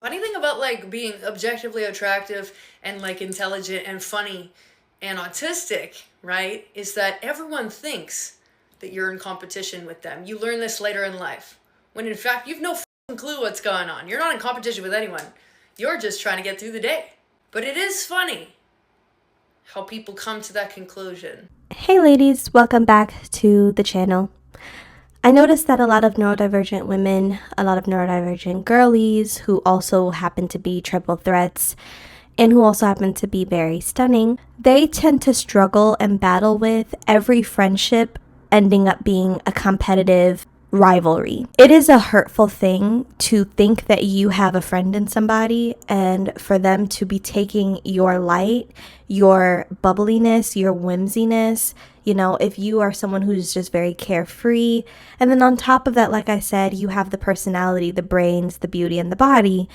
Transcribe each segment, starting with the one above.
Funny thing about like being objectively attractive and like intelligent and funny and autistic, right, is that everyone thinks that you're in competition with them. You learn this later in life, when in fact you've no clue what's going on. You're not in competition with anyone. You're just trying to get through the day. But it is funny how people come to that conclusion. Hey ladies, welcome back to the channel. I noticed that a lot of neurodivergent women, a lot of neurodivergent girlies who also happen to be triple threats and who also happen to be very stunning, they tend to struggle and battle with every friendship ending up being a competitive rivalry. It is a hurtful thing to think that you have a friend in somebody and for them to be taking your light, your bubbliness, your whimsiness. You know, if you are someone who's just very carefree, and then on top of that, like I said, you have the personality, the brains, the beauty, and the body,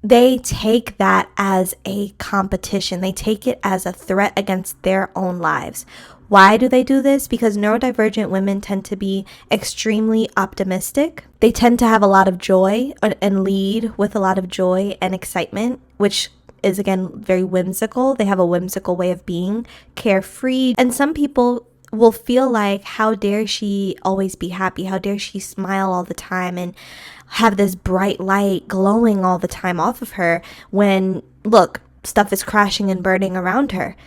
they take that as a competition. They take it as a threat against their own lives. Why do they do this? Because neurodivergent women tend to be extremely optimistic. They tend to have a lot of joy and lead with a lot of joy and excitement, which is again very whimsical. They have a whimsical way of being, carefree. And some people will feel like, how dare she always be happy? How dare she smile all the time and have this bright light glowing all the time off of her when, look, stuff is crashing and burning around her.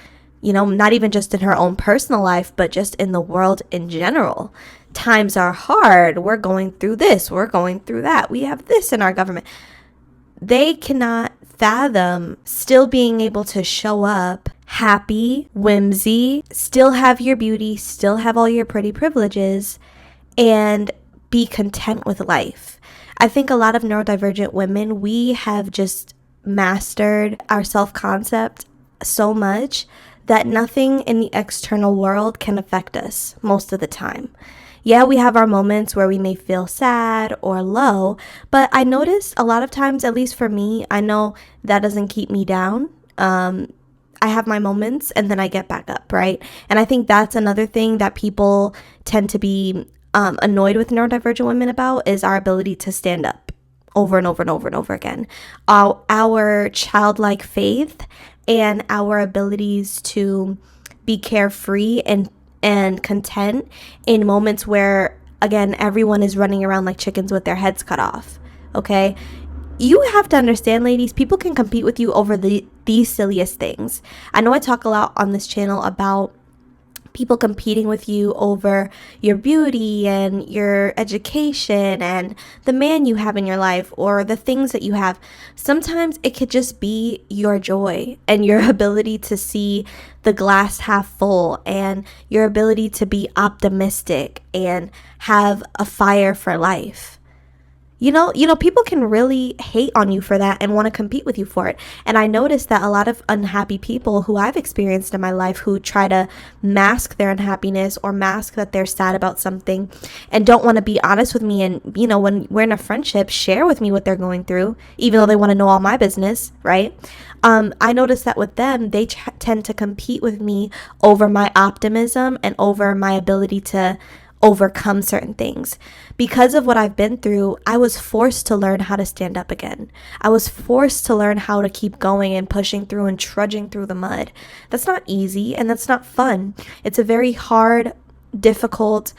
You know, not even just in her own personal life, but just in the world in general. Times are hard. We're going through this. We're going through that. We have this in our government. They cannot fathom still being able to show up happy, whimsy, still have your beauty, still have all your pretty privileges, and be content with life. I think a lot of neurodivergent women, we have just mastered our self-concept so much that nothing in the external world can affect us most of the time. Yeah, we have our moments where we may feel sad or low, but I notice a lot of times, at least for me, I know that doesn't keep me down. I have my moments and then I get back up, right? And I think that's another thing that people tend to be annoyed with neurodivergent women about, is our ability to stand up over and over and over and over again. Our childlike faith and our abilities to be carefree and content in moments where, again, everyone is running around like chickens with their heads cut off. Okay? You have to understand, ladies, people can compete with you over these silliest things. I know I talk a lot on this channel about people competing with you over your beauty and your education and the man you have in your life or the things that you have. Sometimes it could just be your joy and your ability to see the glass half full and your ability to be optimistic and have a fire for life. You know, people can really hate on you for that and want to compete with you for it. And I noticed that a lot of unhappy people who I've experienced in my life who try to mask their unhappiness or mask that they're sad about something and don't want to be honest with me and, you know, when we're in a friendship, share with me what they're going through, even though they want to know all my business, right? I noticed that with them, they tend to compete with me over my optimism and over my ability to overcome certain things. Because of what I've been through, I was forced to learn how to stand up again. I was forced to learn how to keep going and pushing through and trudging through the mud. That's not easy and that's not fun. It's a very hard, difficult,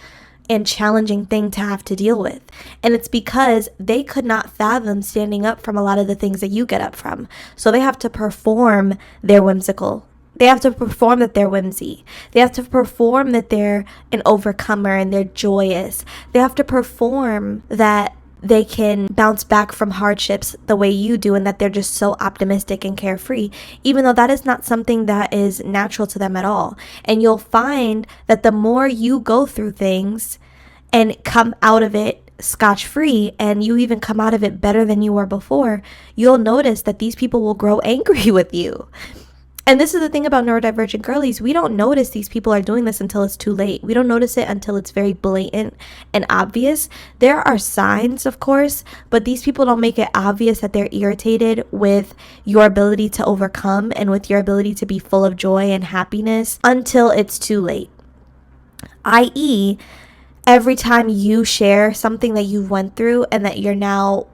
and challenging thing to have to deal with. And it's because they could not fathom standing up from a lot of the things that you get up from. So they have to perform their whimsical. They have to perform that they're whimsy. They have to perform that they're an overcomer and they're joyous. They have to perform that they can bounce back from hardships the way you do and that they're just so optimistic and carefree, even though that is not something that is natural to them at all. And you'll find that the more you go through things and come out of it scotch-free, and you even come out of it better than you were before, you'll notice that these people will grow angry with you. And this is the thing about neurodivergent girlies. We don't notice these people are doing this until it's too late. We don't notice it until it's very blatant and obvious. There are signs, of course, but these people don't make it obvious that they're irritated with your ability to overcome and with your ability to be full of joy and happiness until it's too late. I.e., every time you share something that you went through and that you're now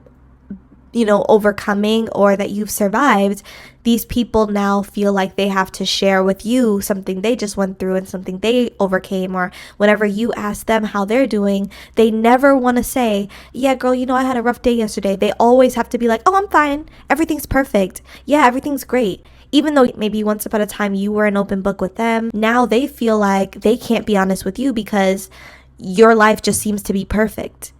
overcoming or that you've survived, these people now feel like they have to share with you something they just went through and something they overcame. Or whenever you ask them how they're doing, they never want to say, yeah, girl, I had a rough day yesterday. They always have to be like, oh, I'm fine. Everything's perfect. Yeah, everything's great. Even though maybe once upon a time you were an open book with them, now they feel like they can't be honest with you because your life just seems to be perfect.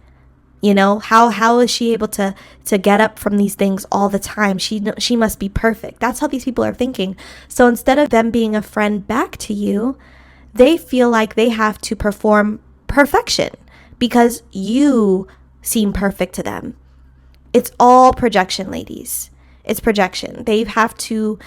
How is she able to get up from these things all the time? She must be perfect. That's how these people are thinking. So instead of them being a friend back to you, they feel like they have to perform perfection because you seem perfect to them. It's all projection, ladies. It's projection. They have to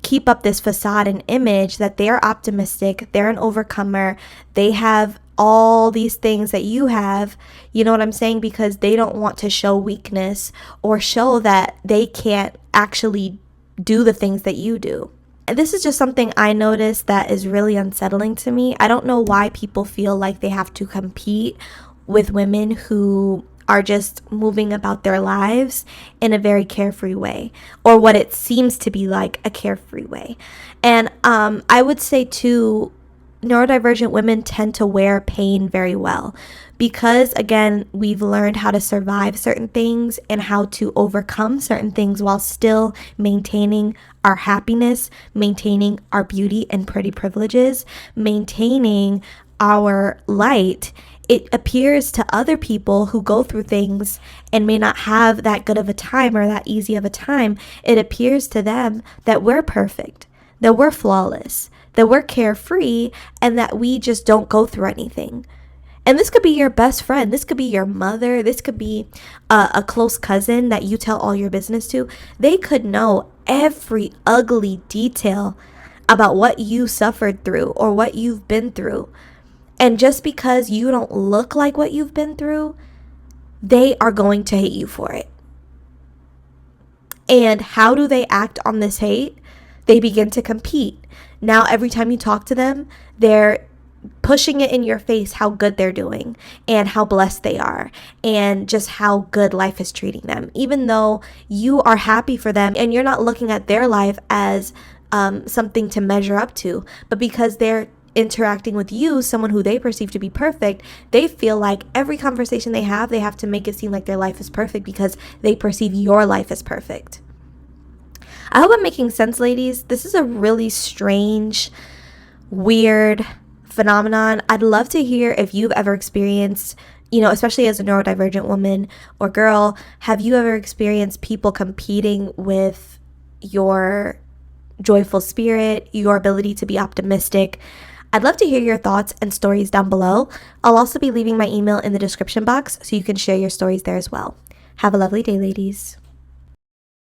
keep up this facade and image that they're optimistic, they're an overcomer, they have all these things that you have, you know what I'm saying? Because they don't want to show weakness or show that they can't actually do the things that you do. And this is just something I noticed that is really unsettling to me. I don't know why people feel like they have to compete with women who are just moving about their lives in a very carefree way, or what it seems to be like a carefree way. And I would say too, neurodivergent women tend to wear pain very well because, again, we've learned how to survive certain things and how to overcome certain things while still maintaining our happiness, maintaining our beauty and pretty privileges, maintaining our light. It appears to other people who go through things and may not have that good of a time or that easy of a time, it appears to them that we're perfect, that we're flawless, that we're carefree, and that we just don't go through anything. And this could be your best friend. This could be your mother. This could be a close cousin that you tell all your business to. They could know every ugly detail about what you suffered through or what you've been through. And just because you don't look like what you've been through, they are going to hate you for it. And how do they act on this hate? They begin to compete. Now, every time you talk to them, they're pushing it in your face how good they're doing and how blessed they are and just how good life is treating them, even though you are happy for them and you're not looking at their life as something to measure up to. But because they're interacting with you, someone who they perceive to be perfect, they feel like every conversation they have to make it seem like their life is perfect because they perceive your life as perfect. I hope I'm making sense, ladies. This is a really strange, weird phenomenon. I'd love to hear if you've ever experienced, especially as a neurodivergent woman or girl, have you ever experienced people competing with your joyful spirit, your ability to be optimistic? I'd love to hear your thoughts and stories down below. I'll also be leaving my email in the description box so you can share your stories there as well. Have a lovely day, ladies.